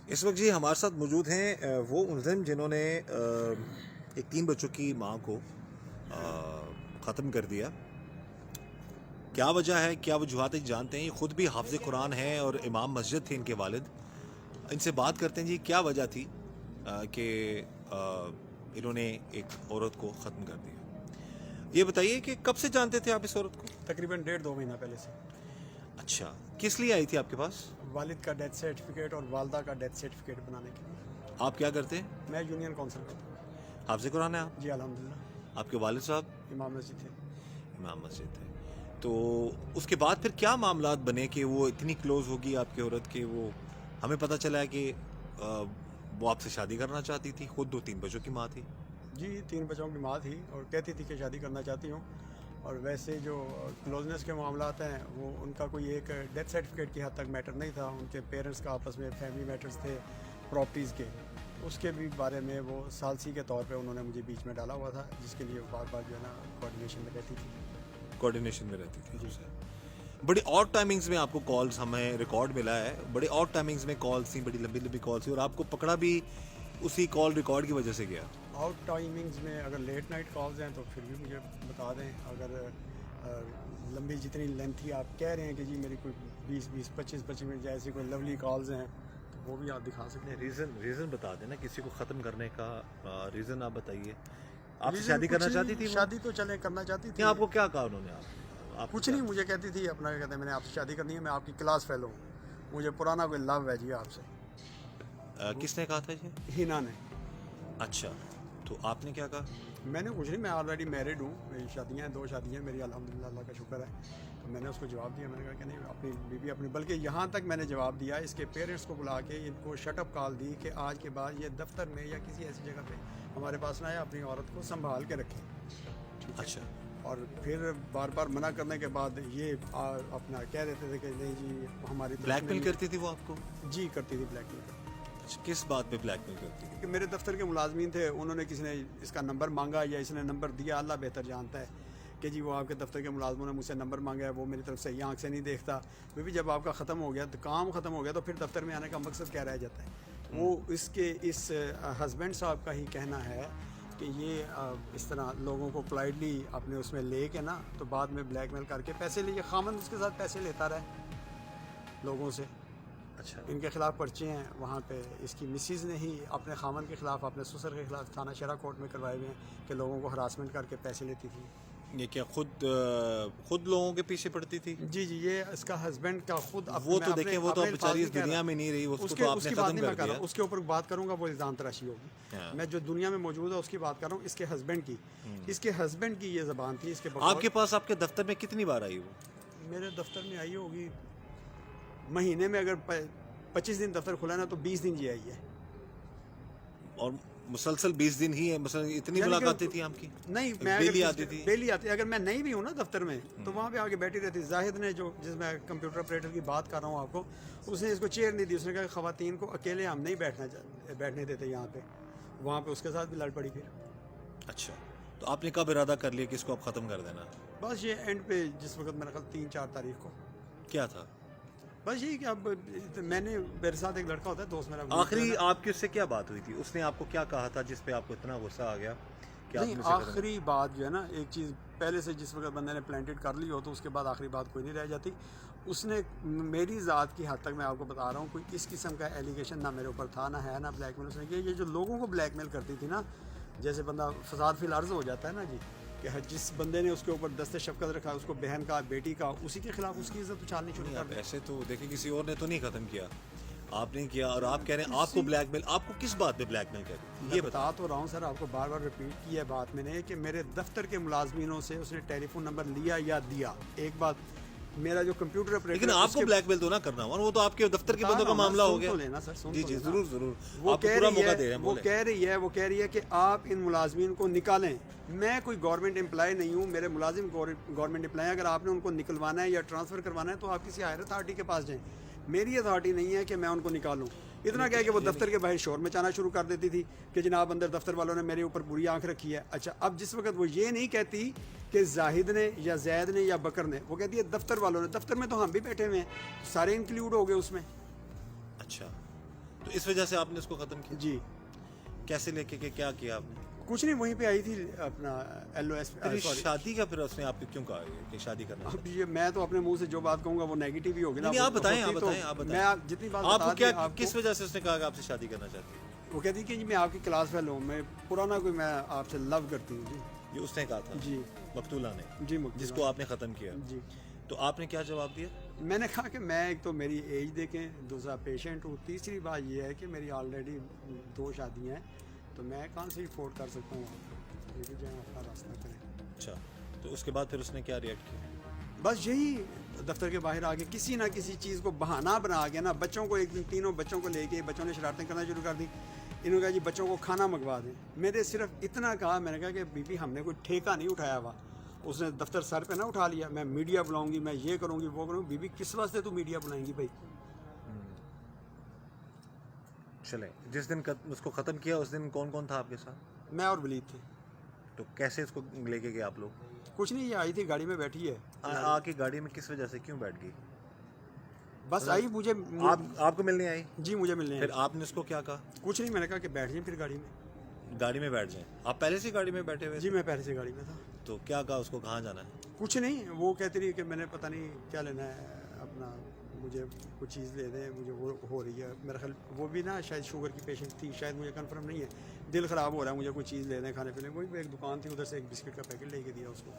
اس وقت جی ہمارے ساتھ موجود ہیں وہ ملزم جنہوں نے ایک 3 بچوں کی ماں کو ختم کر دیا. کیا وجہ ہے, کیا وجوہات ہیں جانتے ہیں. یہ خود بھی حافظ قرآن ہیں اور امام مسجد تھے ان کے والد. ان سے بات کرتے ہیں جی کیا وجہ تھی کہ انہوں نے ایک عورت کو ختم کر دیا. یہ بتائیے کہ کب سے جانتے تھے آپ اس عورت کو؟ تقریباً 1.5-2 مہینہ پہلے سے. اچھا, کس لیے آئی تھی آپ کے پاس؟ والد کا ڈیتھ سرٹیفکیٹ اور والدہ کا ڈیتھ سرٹیفکیٹ بنانے کے لیے. آپ کیا کرتے ہیں؟ میں یونین کونسل کرتا ہوں. حافظ قرآن ہیں آپ؟ جی الحمدللہ. آپ کے والد صاحب امام مسجد تھے. امام مسجد تھے. تو اس کے بعد پھر کیا معاملات بنے کہ وہ اتنی کلوز ہوگی آپ کی عورت کہ وہ ہمیں پتہ چلا ہے کہ وہ آپ سے شادی کرنا چاہتی تھی, خود 2-3 بچوں کی ماں تھی. جی 3 بچوں کی ماں تھی اور کہتی تھی کہ شادی کرنا چاہتی ہوں. اور ویسے جو کلوزنس کے معاملات ہیں وہ ان کا کوئی ایک ڈیتھ سرٹیفکیٹ کی حد تک میٹر نہیں تھا. ان کے پیرنٹس کا آپس میں فیملی میٹرز تھے پراپرٹیز کے, اس کے بھی بارے میں وہ ثالثی کے طور پہ انہوں نے مجھے بیچ میں ڈالا ہوا تھا, جس کے لیے بار بار جو ہے نا کوآرڈینیشن میں رہتی تھی. کوآرڈینیشن میں رہتی تھی جی سر. بڑی آڈ ٹائمنگز میں آپ کو کالز, ہمیں ریکارڈ ملا ہے, بڑے آڈ ٹائمنگز میں کالز تھیں, بڑی لمبی لمبی کالز تھیں, اور آپ کو پکڑا بھی اسی کال ریکارڈ کی وجہ سے گیا. آؤٹ ٹائمنگز میں اگر لیٹ نائٹ کالز ہیں تو پھر بھی مجھے بتا دیں. اگر لمبی جتنی لینتھی آپ کہہ رہے ہیں کہ جی میری کوئی 20-25 منٹ جیسی کوئی لولی کالز ہیں تو وہ بھی آپ دکھا سکتے ہیں. ریزن بتا دینا کسی کو ختم کرنے کا ریزن آپ بتائیے. آپ سے شادی کرنا چاہتی تھی وہ؟ شادی تو چلے کرنا چاہتی تھی. آپ کو کیا کہا انہوں نے؟ آپ کچھ نہیں, مجھے کہتی تھی اپنا کہتے ہیں میں نے آپ سے شادی کرنی ہے, میں آپ کی کلاس فیلو ہوں, مجھے پرانا کوئی لو ہے جی آپ سے. کس نے کہا تھا جی؟ ہینا نے. اچھا, تو آپ نے کیا کہا؟ میں نے کچھ نہیں, میں آلریڈی میرڈ ہوں, میری شادیاں ہیں, 2 شادیاں ہیں میری الحمدللہ, اللہ کا شکر ہے. تو میں نے اس کو جواب دیا, میں نے کہا کہ نہیں اپنی بیوی اپنی, بلکہ یہاں تک میں نے جواب دیا اس کے پیرنٹس کو بلا کے ان کو شٹ اپ کال دی کہ آج کے بعد یہ دفتر میں یا کسی ایسی جگہ پہ ہمارے پاس نہ آئے, اپنی عورت کو سنبھال کے رکھیں. اچھا. اور پھر بار بار منع کرنے کے بعد یہ اپنا کہہ دیتے تھے کہ نہیں جی ہماری بلیک میل کرتی تھی وہ آپ کو؟ جی کرتی تھی بلیک میل. کس بات پہ بلیک میل کرتی تھی؟ کہ میرے دفتر کے ملازمین تھے, انہوں نے کسی نے اس کا نمبر مانگا یا اس نے نمبر دیا, اللہ بہتر جانتا ہے کہ جی وہ آپ کے دفتر کے ملازموں نے مجھ سے نمبر مانگا ہے, وہ میری طرف سے یہ آنکھ سے نہیں دیکھتا. بھی جب آپ کا ختم ہو گیا, کام ختم ہو گیا, تو پھر دفتر میں آنے کا مقصد کیا رہ جاتا ہے. وہ اس ہسبینڈ صاحب کا ہی کہنا ہے کہ یہ اس طرح لوگوں کو پولائٹلی اپنے اس میں لے کے نا تو بعد میں بلیک میل کر کے پیسے لیے, خامند اس کے ساتھ پیسے لیتا رہے لوگوں سے. اچھا. ان کے خلاف پرچے ہیں وہاں پہ, اس کی مسز نے ہی اپنے خامند کے خلاف, اپنے سسر کے خلاف تھانہ شرح کورٹ میں کروائے ہوئے ہیں کہ لوگوں کو ہراسمنٹ کر کے پیسے لیتی تھی. یہ کیا خود لوگوں کے پیچھے پڑتی تھی؟ جی یہ اس کا ہسبینڈ کا خود. وہ تو دیکھیں, وہ تو بیچاری اس دنیا میں نہیں رہی, اس کو تو آپ نے ختم کر دیا. اس کے اوپر بات کروں گا وہ الزام تراشی ہوگی. میں جو دنیا میں موجود ہے اس کی بات کر رہا ہوں, اس کے ہسبینڈ کی. اس کے ہسبینڈ کی یہ زبان تھی. اس کے آپ کے پاس, آپ کے دفتر میں کتنی بار آئی وہ؟ میرے دفتر میں آئی ہوگی مہینے میں, اگر 25 دن دفتر کھلا نا تو 20 دن جی آئی ہے. اور مسلسل 20 دن ہی ہے مثلا اتنی ملاقاتیں تھیں آپ کی؟ نہیں, میں ڈیلی آتی تھی؟ ڈیلی آتی. اگر میں نہیں بھی ہوں نا دفتر میں تو وہاں پہ آ کے بیٹھی رہتی. زاہد نے جو جس میں کمپیوٹر آپریٹر کی بات کر رہا ہوں آپ کو, اس نے اس کو چیئر نہیں دی. اس نے کہا کہ خواتین کو اکیلے ہم نہیں بیٹھنے دیتے یہاں پہ. وہاں پہ اس کے ساتھ بھی لڑ پڑی پھر. اچھا, تو آپ نے کب ارادہ کر لیا کہ اس کو اب ختم کر دینا؟ بس یہ اینڈ پہ جس وقت میرا خیال 3-4 تاریخ کو. کیا تھا؟ بس یہی کہ اب میں نے, میرے ساتھ ایک لڑکا ہوتا ہے دوست میرا. آخری آپ کی اس سے کیا بات ہوئی تھی؟ اس نے آپ کو کیا کہا تھا جس پہ آپ کو اتنا غصہ آ گیا؟ نہیں, آخری بات جو ہے نا, ایک چیز پہلے سے جس وقت بندے نے پلانٹیڈ کر لی ہو تو اس کے بعد آخری بات کوئی نہیں رہ جاتی. اس نے میری ذات کی حد تک میں آپ کو بتا رہا ہوں, کوئی اس قسم کا ایلیگیشن نہ میرے اوپر تھا, نہ ہے, نہ بلیک میل اس نے کیا. یہ جو لوگوں کو بلیک میل کرتی تھی نا, جیسے بندہ فساد فی الارض ہو جاتا ہے نا جی, کہ جس بندے نے اس کے اوپر دست شفقت رکھا, اس کو بہن کا, بیٹی کا, اسی کے خلاف اس کی عزت اچھالنی شروع کر دی. ایسے تو دیکھیں کسی اور نے تو نہیں ختم کیا, آپ نے کیا. اور آپ کہہ رہے ہیں آپ کو بلیک میل, آپ کو کس بات پہ بلیک میل کر؟ یہ بتا تو رہا ہوں سر, آپ کو بار بار ریپیٹ کی ہے بات میں نے کہ میرے دفتر کے ملازمینوں سے اس نے ٹیلی فون نمبر لیا یا دیا. ایک بات, میرا جو کمپیوٹر آپریٹر, لیکن آپ کو بلیک میل تو نہ کرنا ہوا, وہ تو آپ کے دفتر کے بندوں کا معاملہ ہو گیا. جی جی ضرور ضرور, وہ آپ پورا موقع دے رہے ہیں. وہ کہہ رہی ہے کہ آپ ان ملازمین کو نکالیں. میں کوئی گورنمنٹ امپلائی نہیں ہوں, میرے ملازم گورنمنٹ امپلائی ہیں. اگر آپ نے ان کو نکلوانا ہے یا ٹرانسفر کروانا ہے تو آپ کسی ہائر اتھارٹی کے پاس جائیں. میری اتھارٹی نہیں ہے کہ میں ان کو نکالوں. اتنا کیا کہ وہ دفتر کے باہر شور مچانا شروع کر دیتی تھی کہ جناب اندر دفتر والوں نے میرے اوپر بری آنکھ رکھی ہے. اچھا, اب جس وقت وہ یہ نہیں کہتی کہ زاہد نے یا زید نے یا بکر نے, وہ کہتی ہے دفتر والوں نے. دفتر میں تو ہم بھی بیٹھے ہوئے ہیں, سارے انکلیوڈ ہو گئے اس میں. اچھا, تو اس وجہ سے آپ نے اس کو ختم کیا؟ جی کیسے لے کے کیا کیا آپ نے؟ کچھ نہیں, وہیں پہ آئی تھی اپنا LOS. شادی کا پھر اس نے آپ کو کیوں کہا کہ شادی کرنا؟ اب یہ میں تو اپنے منہ سے جو بات کہوں گا وہ نیگیٹو ہی ہوگی نا. نہیں آپ بتائیں میں جتنی بات آپ کو کیا بتا کس وجہ سے اس نے کہا کہ آپ سے شادی کرنا چاہتی ہے؟ وہ کہتی کہ جی میں آپ کی کلاس فیل ہوں, میں پرانا کوئی میں آپ سے لو کرتی ہوں. جی یہ اس نے کہا تھا جی مقتولہ نے, جی جس کو آپ نے ختم کیا. جی تو آپ نے کیا جواب دیا؟ میں نے کہا کہ میں ایک تو میری ایج دیکھیں, دوسرا پیشنٹ ہوں, تیسری بات یہ ہے کہ میری آلریڈی 2 شادیاں ہیں, تو میں کہاں سے افورڈ کر سکتا ہوں. یہ بھی جائیں اپنا راستہ کریں. اچھا, تو اس کے بعد پھر اس نے کیا ریئیکٹ کیا؟ بس یہی دفتر کے باہر آ کے کسی نہ کسی چیز کو بہانہ بنا کے نا, بچوں کو ایک دن تینوں بچوں کو لے کے بچوں نے شرارتیں کرنا شروع کر دی. انہوں نے کہا جی بچوں کو کھانا منگوا دیں. میں نے صرف اتنا کہا, میں نے کہا کہ بی بی ہم نے کوئی ٹھیکہ نہیں اٹھایا ہوا. اس نے دفتر سر پہ نہ اٹھا لیا, میں میڈیا بلاؤں گی, میں یہ کروں گی وہ کروں گی. بی بی کس واسطے تو میڈیا بلائیں گی بھائی؟ چلیں, جس دن اس کو ختم کیا اس دن کون کون تھا آپ کے ساتھ؟ میں اور ولید تھے. تو کیسے اس کو لے کے گئے آپ لوگ؟ کچھ نہیں, یہ آئی تھی گاڑی میں بیٹھی ہے. آ کے گاڑی میں کس وجہ سے کیوں بیٹھ گئی؟ بس آئی مجھے, آپ کو ملنے آئی؟ جی مجھے ملنے. پھر آپ نے اس کو کیا کہا؟ کچھ نہیں, میں نے کہا کہ بیٹھ جائیں پھر گاڑی میں. گاڑی میں بیٹھ جائیں. آپ پہلے سے گاڑی میں بیٹھے ہوئے؟ جی میں پہلے سے گاڑی میں تھا. تو کیا کہا اس کو, کہاں جانا ہے؟ کچھ نہیں, وہ کہتی رہی کہ میں نے پتہ نہیں کیا لینا ہے, اپنا مجھے کچھ چیز لے دیں, مجھے وہ ہو رہی ہے. میرا خیال وہ بھی نا شاید شوگر کی پیشنٹ تھی, شاید مجھے کنفرم نہیں ہے. دل خراب ہو رہا ہے, مجھے کوئی چیز لے دیں کھانے پینے. وہی ایک دکان تھی, ادھر سے ایک بسکٹ کا پیکٹ لے کے دیا اس کو,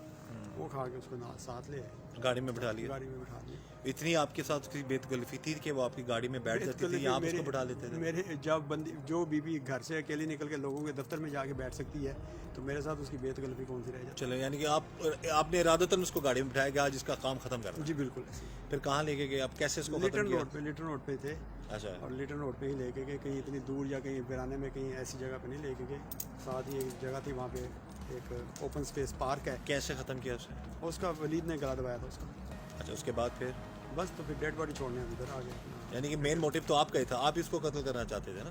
وہ کھا کے اس کو ساتھ لے آئے, گاڑی میں بٹھا لیا. گاڑی میں بٹھا لیا. اتنی آپ کے ساتھ اس کی بے تکلفی تھی کہ وہ آپ کی گاڑی میں بیٹھ جاتی تھی یا آپ اس کو بٹھا لیتے تھے؟ میرے جب جو بی بی گھر سے اکیلی نکل کے لوگوں کے دفتر میں جا کے بیٹھ سکتی ہے, تو میرے ساتھ اس کی بے تکلفی کون سی رہ جاتی؟ چلو, یعنی کہ آپ نے ارادتاً اس کو گاڑی میں بٹھایا گیا جس کا کام ختم کرنا. جی بالکل. پھر کہاں لے کے گئے آپ, کیسے اس کو ختم کیا؟ لیٹن روڈ پہ تھے. اچھا, اور لیٹن روڈ پہ ہی لے کے گئے, کہیں اتنی دور یا کہیں بیرانے میں کہیں ایسی جگہ پہ نہیں لے کے گئے. ساتھ ہی ایک جگہ تھی, وہاں پہ ایک اوپن اسپیس پارک ہے. کیسے ختم کیا اسے؟ اس کا ولید نے گلا دبایا تھا اس کا. اچھا, اس کے بعد پھر بس تو پھر ڈیڈ باڈی چھوڑنے ادھر آ گئے. یعنی کہ مین موٹیو تو آپ کا ہی تھا, آپ اس کو قتل کرنا چاہتے تھے نا,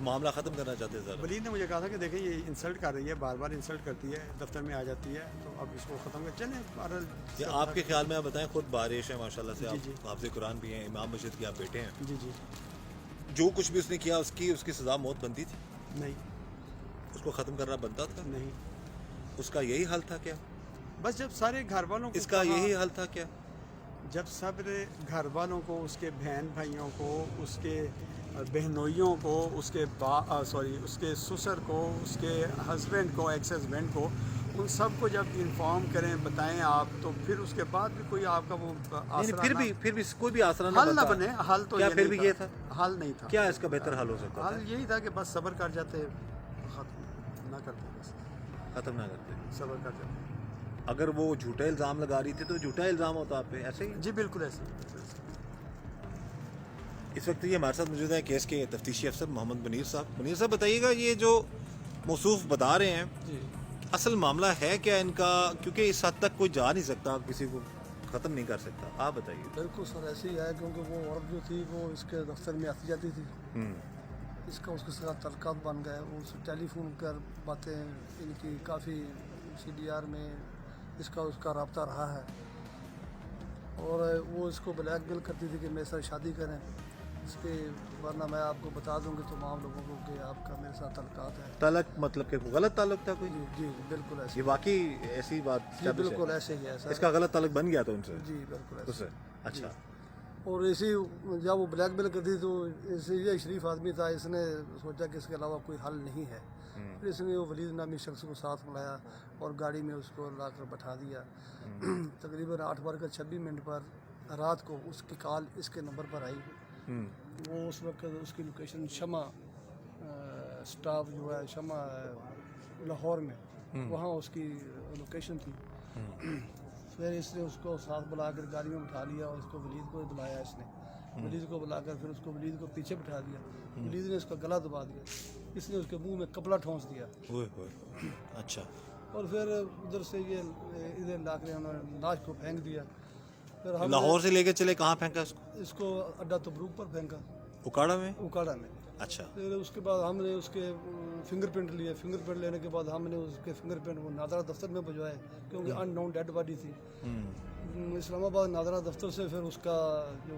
معاملہ ختم کرنا چاہتے تھے. ولید نے مجھے کہا تھا کہ دیکھیں یہ انسلٹ کر رہی ہے, بار بار انسلٹ کرتی ہے, دفتر میں آ جاتی ہے, تو اب اس کو ختم کر چلیں. آپ کے خیال میں آپ بتائیں, خود بارش ہے ماشاء اللہ سے, جی آپ حافظ قرآن بھی ہیں, امام مسجد کے آپ بیٹے ہیں. جی جی. جو کچھ بھی اس نے کیا اس کی سزا موت بنتی تھی؟ نہیں. اس کو ختم کرنا بنتا تھا؟ نہیں. اس کا یہی حل تھا کیا؟ بس جب سارے گھر والوں کو, اس کا یہی حل تھا کیا؟ جب سب گھر والوں کو, اس کے بہن بھائیوں کو, اس کے بہنوئیوں کو, اس کے اس کے سسر کو, اس کے ہسبینڈ کو, ایکس ہسبینڈ کو, ان سب کو جب انفارم کریں, بتائیں آپ, تو پھر اس کے بعد بھی کوئی آپ کا وہ پھر بھی کوئی بھی آسرا حل نہ بنے. حل تو کیا پھر بھی یہ تھا؟ حل نہیں تھا. کیا اس کا بہتر حل ہو سکتا حل یہی تھا کہ بس صبر کر جاتے, ختم نہ کرتے, بس ختم نہ کرتے, صبر کر جاتے. اگر وہ جھوٹا الزام لگا رہی تھی تو جھوٹا الزام ہوتا آپ پہ, ایسے ہی؟ جی بالکل ایسے. اس وقت یہ ہمارے ساتھ موجود ہے کیس کے تفتیشی افسر محمد منیر صاحب. منیر صاحب بتائیے گا, یہ جو موصوف بتا رہے ہیں جی اصل معاملہ ہے کیا ان کا, کیونکہ اس حد تک کوئی جا نہیں سکتا, کسی کو ختم نہیں کر سکتا, آپ بتائیے. بالکل سر ایسے ہی ہے, کیونکہ وہ عورت جو تھی وہ اس کے دفتر میں آتی جاتی تھی. اس کا اس کے ساتھ تعلقات بن گئے, اس ٹیلی فون کر باتیں ان کی کافی CDR میں اس کا رابطہ رہا ہے, اور وہ اس کو بلیک میل کرتی تھی کہ میرے ساتھ شادی کریں اس کے, ورنہ میں آپ کو بتا دوں گی تمام لوگوں کو کہ آپ کا میرے ساتھ تعلقات ہیں. تعلق مطلب کہ غلط تعلق تھا کوئی؟ جی بالکل ایسے. یہ واقعی ایسی بات؟ جی بالکل ایسے ہی ہے سر. اس کا غلط تعلق بن گیا تھا ان سے؟ جی بالکل ایسے. اس سے اچھا. اور اسی جب وہ بلیک میل کرتی تو یہ شریف آدمی تھا, اس نے سوچا کہ اس کے علاوہ کوئی حل نہیں ہے. پھر اس نے وہ ولید نامی شخص کو ساتھ ملایا اور گاڑی میں اس کو لا کر بٹھا دیا. تقریباً 8:26 پر رات کو اس کی کال اس کے نمبر پر آئی. وہ اس وقت اس کی لوکیشن شمع اسٹاف جو ہے شمع لاہور میں, وہاں اس کی لوکیشن تھی. پھر اس نے اس کو ساتھ بلا کر گاڑی میں بٹھا لیا اور اس کو ولید کو دبایا. اس نے ولید کو بلا کر پھر اس کو ولید کو پیچھے بٹھا دیا. ولید نے اس کا گلا دبا دیا, اس نے اس کے منہ میں کپڑا ٹھونس دیا. اچھا. اور پھر ادھر سے یہ ادھر لا کر انہوں نے لاش کو پھینک دیا. پھر ہم لاہور سے لے کے چلے کہاں پھینکا اس کو؟ اس کو اڈا تبروک پر پھینکا, اکاڑا میں. اکاڑا میں. اچھا. پھر اس کے بعد ہم نے اس کے فنگر پرنٹ لیے. فنگر پرنٹ لینے کے بعد ہم نے اس کے فنگر پرنٹ وہ نادرہ دفتر میں بھجوائے, کیونکہ ان نون ڈیڈ باڈی تھی. اسلام آباد نادرہ دفتر سے پھر اس کا جو